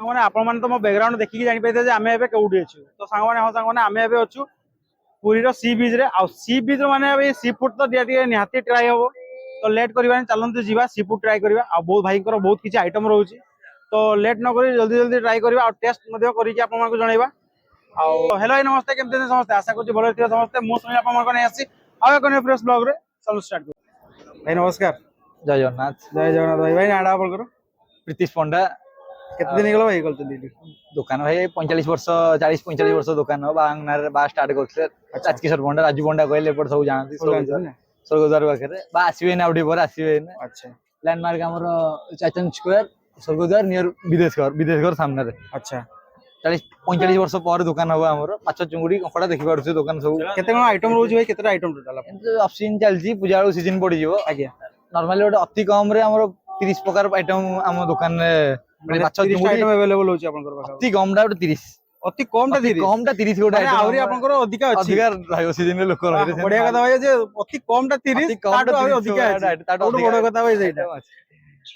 सामने आपण माने तो मो बैकग्राउंड देखि जानि पाइते जे आमे एबे केउडी अछु तो सांग माने आमे एबे अछु पुरी रो सी बीच रे आ सी बीच माने एबे सी फूड तो दिया निहाती ट्राई हो तो लेट करबानी चलंतु जीवा सी फूड ट्राई करबा आ बहुत भाई कर बहुत किछि आइटम रहउची तो लेट न करी जल्दी जल्दी ट्राई करबा आ टेस्ट मध्ये करी के आपण मानको जणाइबा आ हेलो नमस्ते केमते समस्त आशा करछि भलो थिया समस्त मो सुनी आपण मानको नै आसी आ कोने फ्रेश ब्लॉग रे चलो स्टार्ट कर भाई नमस्कार जय जगन्नाथ भाई भाई नाडा आपण करो प्रीतिश पंडा केते दिन गेलो भाई करते दुकान भाई 45 वर्ष 40-45 वर्ष दुकान बांगनार बा स्टार्ट करथिले राजकिशोर पंडा राजू पंडा कहले एपट सब जानती स्वर्गद्वार पाखे बा आसीबे ना उठी पर आसीबे ना अच्छा लैंडमार्क हमर चैतन्य स्क्वायर स्वर्गद्वार नियर विदेश घर सामने रे अच्छा 40-45 वर्ष पर दुकान हबो हमर माछ चुंगुडी कपड़ा देखि पारुछ दुकान सब केते कोन आइटम रहउछ भाई केते आइटम टोटल ऑफ सीजन चलजी पूजा सीजन पड़ी जीवो आज्ञा नॉर्मली ओटे अति कम रे हमर 30 प्रकार आइटम हम दुकान रे माछ चुंगुडी आइटम अवेलेबल होची आपनकर पाखा अति कम डा 30 अति कम टा 30 गोटा आइटम आउरी आपनकर अधिका अछि अधिका रहयो सीजन रे लोक रहले बढ़िया कथा भाई जे अति कम टा 30 ताटो आउरी अधिका अछि ताटो बड़ कथा भाई सेटा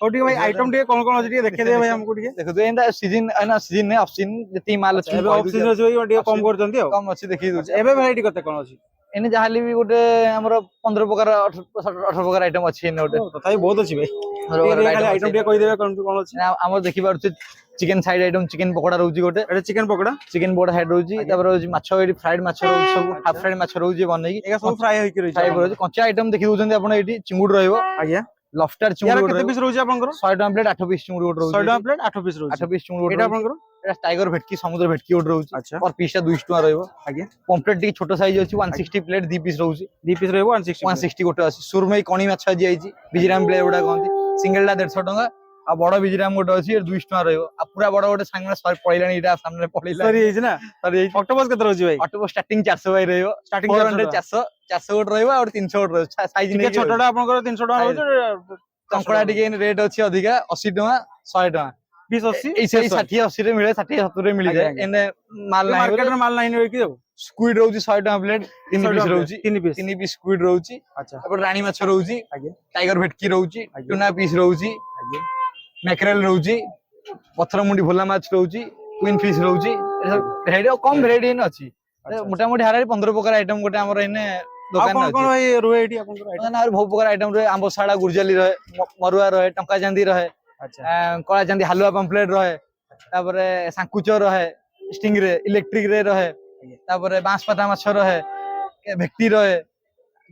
ओटी भाई आइटम टे कोन कोन अछि टे देखे दे भाई हमको टे देखो तो एंदा सीजन एना सीजन ने ऑफ सीजन जति माल अछि एबे ऑफ सीजन अछि टे कम करजंती कम अछि देखि दउ एबे वैरायटी कते कोन अछि एने जहाली भी गोटे हमर 15 प्रकार 18 प्रकार आइटम अछि एने गोटे तथापि बहुत अछि भाई खाली आइटम टे कहि देबे कोन अछि हमर देखि पारछ chicken side item chicken pakora रहउची गोटे एटा चिकन बोर्ड हेड रहउची तापर रहउची माछो एडी फ्राइड माछो रहउची सब हाफ फ्राइड माछो रहउची बनै एगा सब फ्राई होई के रहउची कंचा आइटम देखि दउचंदी आपण एडी चिंगुड रहइबो आज्ञा लॉबस्टर चिंगुड केते पीस रहउची आपनकर 100 टका प्लेट 8 पीस चिंगुड रहउची 100 टका प्लेट 8 पीस रहउची 8 पीस चिंगुड एटा आपनकर एटा टाइगर भेटकी समुद्र भेटकी ओड रहउची अच्छा और पीस टा 200 टका रहइबो आज्ञा पॉम्पलेट टी छोटो साइज अछि 160 प्लेट 2 पीस रहउची 2 पीस रहइबो 160 गोटे अछि सुरमई कणी माछ आजी आइची बिजराम प्लेट उडा कहंती सिंगल ला 150 टका आ बड़ बिजराम गोटे अछि 200 टका रहइबो आ पूरा बड़ गोटे सांगना सर पळिलानी इटा सामने पळिला सरी हिज ना सरी ऑक्टोपस केते रहउची भाई ऑक्टोपस स्टार्टिंग 400 भाई रहइबो स्टार्टिंग 400 गोटे रहइबो और 300 गोटे रहइबो साइज नै छोटडा आपनकर 300 टका रहउची कंकड़ा टिके रेट अछि अधिका 80 टका 100 टका 20 80 ए 60 80 रे मिले 60 70 रे मिल जाए एने माल नाही मार्केट रे माल नाही होय कि स्क्विड रहउची 100 टका प्लेट 3 पीस रहउची 3 पीस स्क्विड रहउची अच्छा अपन रानी माछ रहउची टाइगर भेटकी रहउची टुना पीस रहउची मैकेरल रहउची पत्थर मुंडी भोला माछ रहउची क्वीन फिश रहउची भेराइटी कम भेराइटी न अछि मोटा मोटी हारा 15 प्रकार आइटम गोटे हमर एने दुकान अछि कोन भाई रोए एटी आपनकर आइटम ना बहुत प्रकार आइटम रहे आंबसाड़ा गुरजाली रहे मरुआ रहे टंका चांदी रहे अच्छा कला चांदी हलवा पम्पलेट रहे तापरे सांकुचो रहे स्टिंग रे इलेक्ट्रिक रे रहे तापरे बांस पता माछ रहे भेक्टी रहे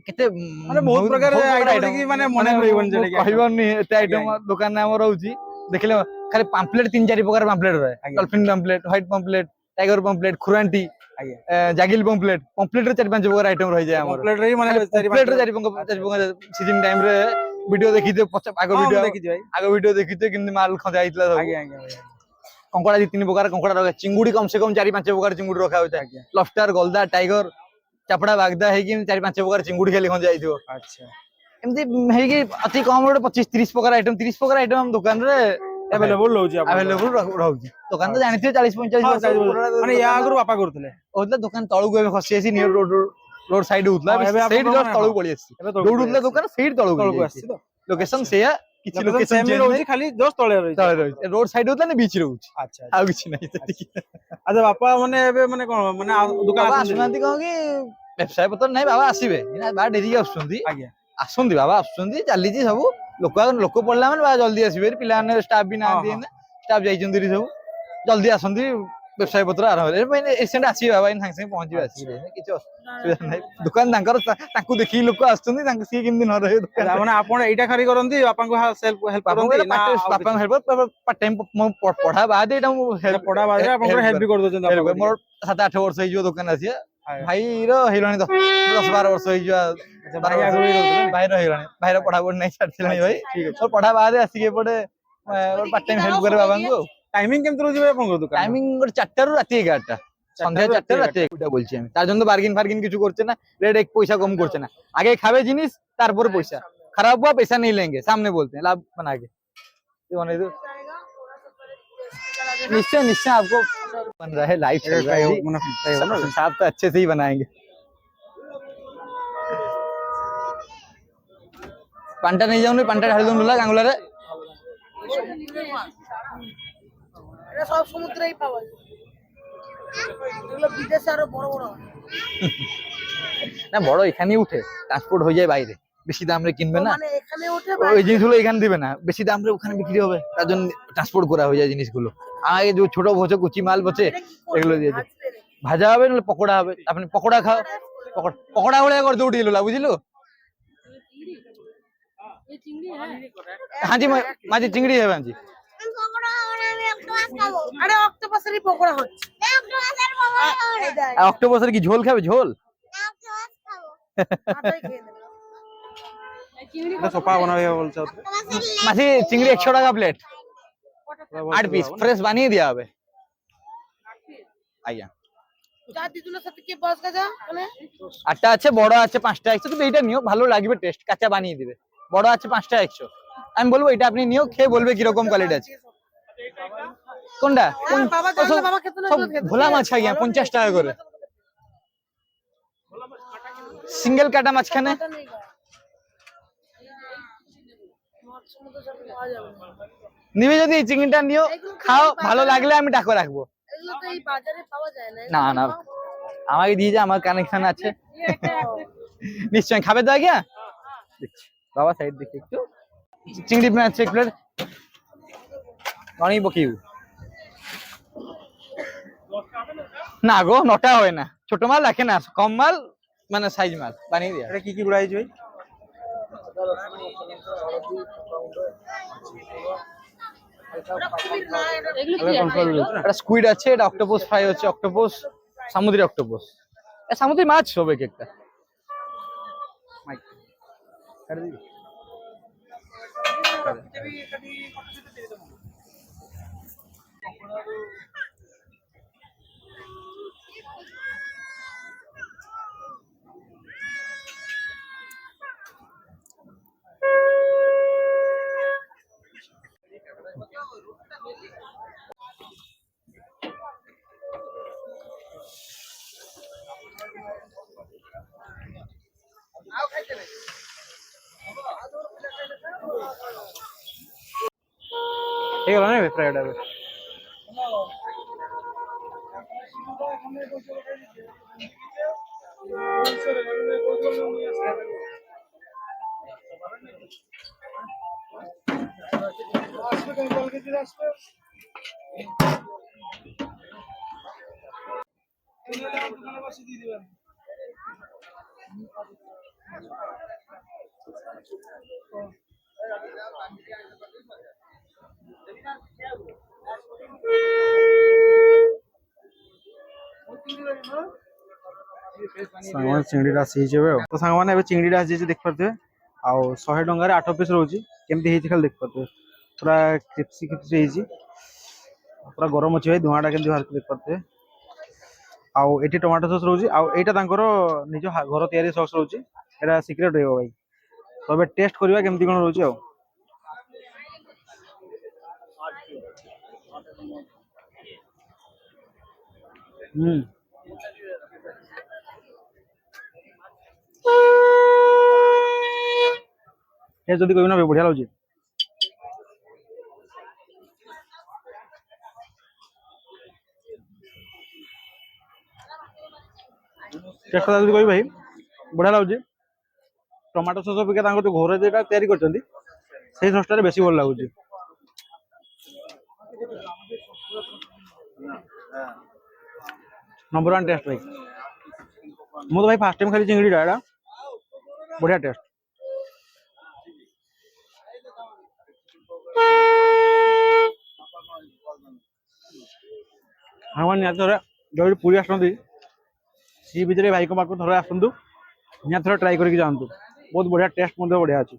केते माने बहुत प्रकार आइटम की माने मने होइबन जे कहबनी एते आइटम दुकान नाम रहउची देखले खाली पम्पलेट 3-4 प्रकार पम्पलेट रहे dolphin pomfret white pomfret tiger pomfret खुरांटी जागिल पम्पलेट रे 4-5 प्रकार आइटम रहि जाय हमर पम्पलेट रे माने 4-5 सीजन टाइम रे वीडियो देखिते आगो वीडियो देखिते किंदी माल खजा आइतला सब आज्ञा कंकड़ा 2-3 प्रकार कंकड़ा रखा चिंगुडी कम से कम 4-5 प्रकार चिंगुडी रखा होता है लॉबस्टर गोल्डा टाइगर चापड़ा बागदा है कि 4-5 प्रकार चिंगुडी खाली खजा आइथो अच्छा एमती है कि अति कम 25-30 प्रकार आइटम हम दुकान रे अवेलेबल रहउची अवेलेबल रहउची दुकान तो जानिथियो 40-45 माने या आगु बापा करथले ओतला दुकान तळु गए खसी आसी नियर रोड साइड होतला सेट जस्ट तळु पळी आसी दौडुतला दुकान सेट तळु आसी लोकेशन सेया किछि लोकेशन चेंज रहउची खाली जस्ट तळे रहउची रोड साइड होतला ने बीच रहउची अच्छा आ किछि नै अच्छा बापा माने एबे माने कोन माने दुकान आसुनांती कहू कि व्यवसाय पत्र नै बाबा आसीबे बा डेरी आसुंदी आज्ञा आसुंदी बाबा आसुंदी चलीजी सब लोक पड़ला माने बा जल्दी आसीबे पिला ने स्टाफ भी ना दिए स्टाफ जाइचंदी सब जल्दी आसंदी व्यवसाय पत्र आरंभ रे एसेंट आसी बाबा इन संगे पहुंची आसी किछ सुविधा नै दुकान तांकर तांकू देखि लोक आस्तुंदी तांक सी किंदी न रहे दुकान माने आपण एटा खाली करंती बापा को सेल्फ हेल्प करंती ना बापा हेल्प पार्ट टाइम पढ़ा बाद एटा पढ़ा बाद आपण हेल्प भी कर दोचन मोर 7-8 वर्ष होई जो दुकान आसी भाई रो हेलानी 10-12 वर्ष होई जो भाई आगु रहउतले भाई रो हेलानी भाई रो पढ़ा बोर्ड नै छाड़थिलानी भाई ठीक है पढ़ा बाद आसी के पड़े पार्ट टाइम हेल्प करे बाबा को टाइमिंग केमत रहउची भाई आपण दुकान टाइमिंग 4टा रु राती 11टा সন্ধ্যা 4টা রাতে 1টা বলছি আমি তার জন্য বার্গেন কিছু করছে না রেট এক পয়সা কম করছে না আগে খাবে জিনিস তারপর পয়সা खराब हुआ पैसा नहीं लेंगे सामने बोलते हैं लाभ बना के ये बने दो निश्चय निश्चय आपको बन रहा है लाइफ चल रहा है साहब तो अच्छे से ही बनाएंगे पांटा नहीं जाऊंगी पांटा ढाल दूं लुला गांगुला रे এটা সব সমুদ্রেই পাওয়া যায়, এগুলো বিদেশে আরো বড় বড় হয়। না বড় এখানেই উঠে, ট্রান্সপোর্ট হয়ে যায় বাইরে, বেশি দামে কিনবে না, মানে এখানে ওঠে ওই জিনিসগুলো এখানে দিবে না, বেশি দামে ওখানে বিক্রি হবে, তার জন্য ট্রান্সপোর্ট করা হয়ে যায় জিনিসগুলো। আগে যে ছোট বছর কুচি মাল বসে এগুলো দিয়েছে, ভাজা হবে নাহলে পকোড়া হবে। আপনি পকোড়া খাও, পকোড়া হলে একবার দৌড়ি এলো বুঝলো। हाँ जी माजी चिंगड़ी है हाँ जी। আরে অক্টোপাসেরই পকোড়া হচ্ছে। অক্টোপাসের কি ঝোল খাবে? ঝোল মাথায় খেয়ে নেবে। এটা সোপা বানাবে বলছো? মাছি চিংড়ি 100 টাকা প্লেট, 8 পিস ফ্রেশ বানিয়ে দেওয়া হবে। আইয়া যা দিদুলের সাথে কি বস গাজা মানে 8টা আছে, বড় আছে 5টা 100, কিন্তু এইটা নিও, ভালো লাগবে, টেস্ট কাঁচা বানিয়ে দিবে। বড় আছে 5টা 100, আমি বলবো এটা আপনি নিও, খেয়ে বলবে কিরকম কোয়ালিটি আছে। কোনটা? বাবা জানলে বাবা খেতে না ভোলা মাছ আইয়া 50 টাকা করে সিঙ্গেল কাটা মাছখানে। নিবে যদি এই চিংড়িটা নিও, খাও, ভালো লাগলে আমি টাকা রাখবো। এগুলো তো এই বাজারে পাওয়া যায় না। না না আমাকে দিয়ে যা, আমার কানেকশন আছে নিশ্চয়। খাবে তো আগে বাবা, সাইড দেখি একটু। চিংড়ি আছে এক প্লেট, অনেক বকিউ না গো, 9টা হয় না, ছোট মাল রাখে না, কম মাল মানে সাইজ মাল বানিয়ে দিয়া। এটা কি কি গুড়া হয়েছে ভাই? এটা স্কুইড আছে, এটা অক্টোপাস ফ্রাই হচ্ছে, অক্টোপাস সামুদ্রিক অক্টোপাস, সামুদ্রিক মাছ হবে একটা। ହେଇଗଲା ନା ଫ୍ରାଏଡ୍ ଏବେ? ସାଙ୍ଗମାନେ ଚିଙ୍ଗିଟା ଆସିଯାଇଛି ଏବେ। ତ ସାଙ୍ଗମାନେ ଏବେ ଚିଙ୍ଗିଟା ଆସିଯାଇଛି ଦେଖିପାରୁଥିବେ, ଆଉ 100 ଟଙ୍କାରେ 8 ପିସ୍ ରହୁଛି। କେମିତି ହେଇଛି ଖାଲି ଦେଖିପାରୁଥିବେ, ପୁରା କ୍ରିପ୍ସି କ୍ରିପ୍ସି ହେଇଛି, ପୁରା ଗରମ ଅଛି ଭାଇ, ଧୂଆଁଟା କେମିତି ବାହାରୁଛି ଦେଖିପାରୁଥିବେ। ଆଉ ଏଠି ଟମାଟୋ ସସ୍ ରହୁଛି, ଆଉ ଏଇଟା ତାଙ୍କର ନିଜ ଘର ତିଆରି ସସ୍ ରହୁଛି, ଏଇଟା ସିକ୍ରେଟ୍ ରହିବ ଭାଇ। ତ ଏବେ ଟେଷ୍ଟ କରିବା କେମିତି କ'ଣ ରହୁଛି ଆଉ। ଏ ଯଦି କହିବି ନା ବଢିଆ ଲାଗୁଛି। ଟେଷ୍ଟ ଯଦି କହିବି ଭାଇ ବଢିଆ ଲାଗୁଛି। ଟମାଟୋ ସସ୍ ଅପେକ୍ଷା ତାଙ୍କର ଯୋଉ ଘରେ ଯେଟା ତିଆରି କରିଛନ୍ତି ସେଇ ସସ୍ଟାରେ ବେଶୀ ଭଲ ଲାଗୁଛି। नंबर 1 टेस्ट भाई। ମୁଁ ତ ଭାଇ ଫାର୍ଷ୍ଟ ଟାଇମ୍ ଖାଲି ଚିଙ୍ଗିଡିଟା, ଏଟା ବଢିଆ ଟେଷ୍ଟ। আমার নিହାତି ଥରେ ଯଦି ପୁରୀ ଆସନ୍ତି ସି ବିଚରେ ଭାଇଙ୍କ ପାଖକୁ ଥରେ ଆସନ୍ତୁ, ନିହାତି ଥରେ ଟ୍ରାଏ କରିକି ଯାଆନ୍ତୁ, ବହୁତ ବଢିଆ ଟେଷ୍ଟ ମଧ୍ୟ ବଢିଆ ଅଛି।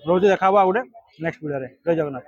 ରହୁଛି, ଦେଖା ହବ ଆଉ ଗୋଟେ ନେକ୍ସଟ ଭିଡିଓରେ। ଜୟ ଜଗନ୍ନାଥ।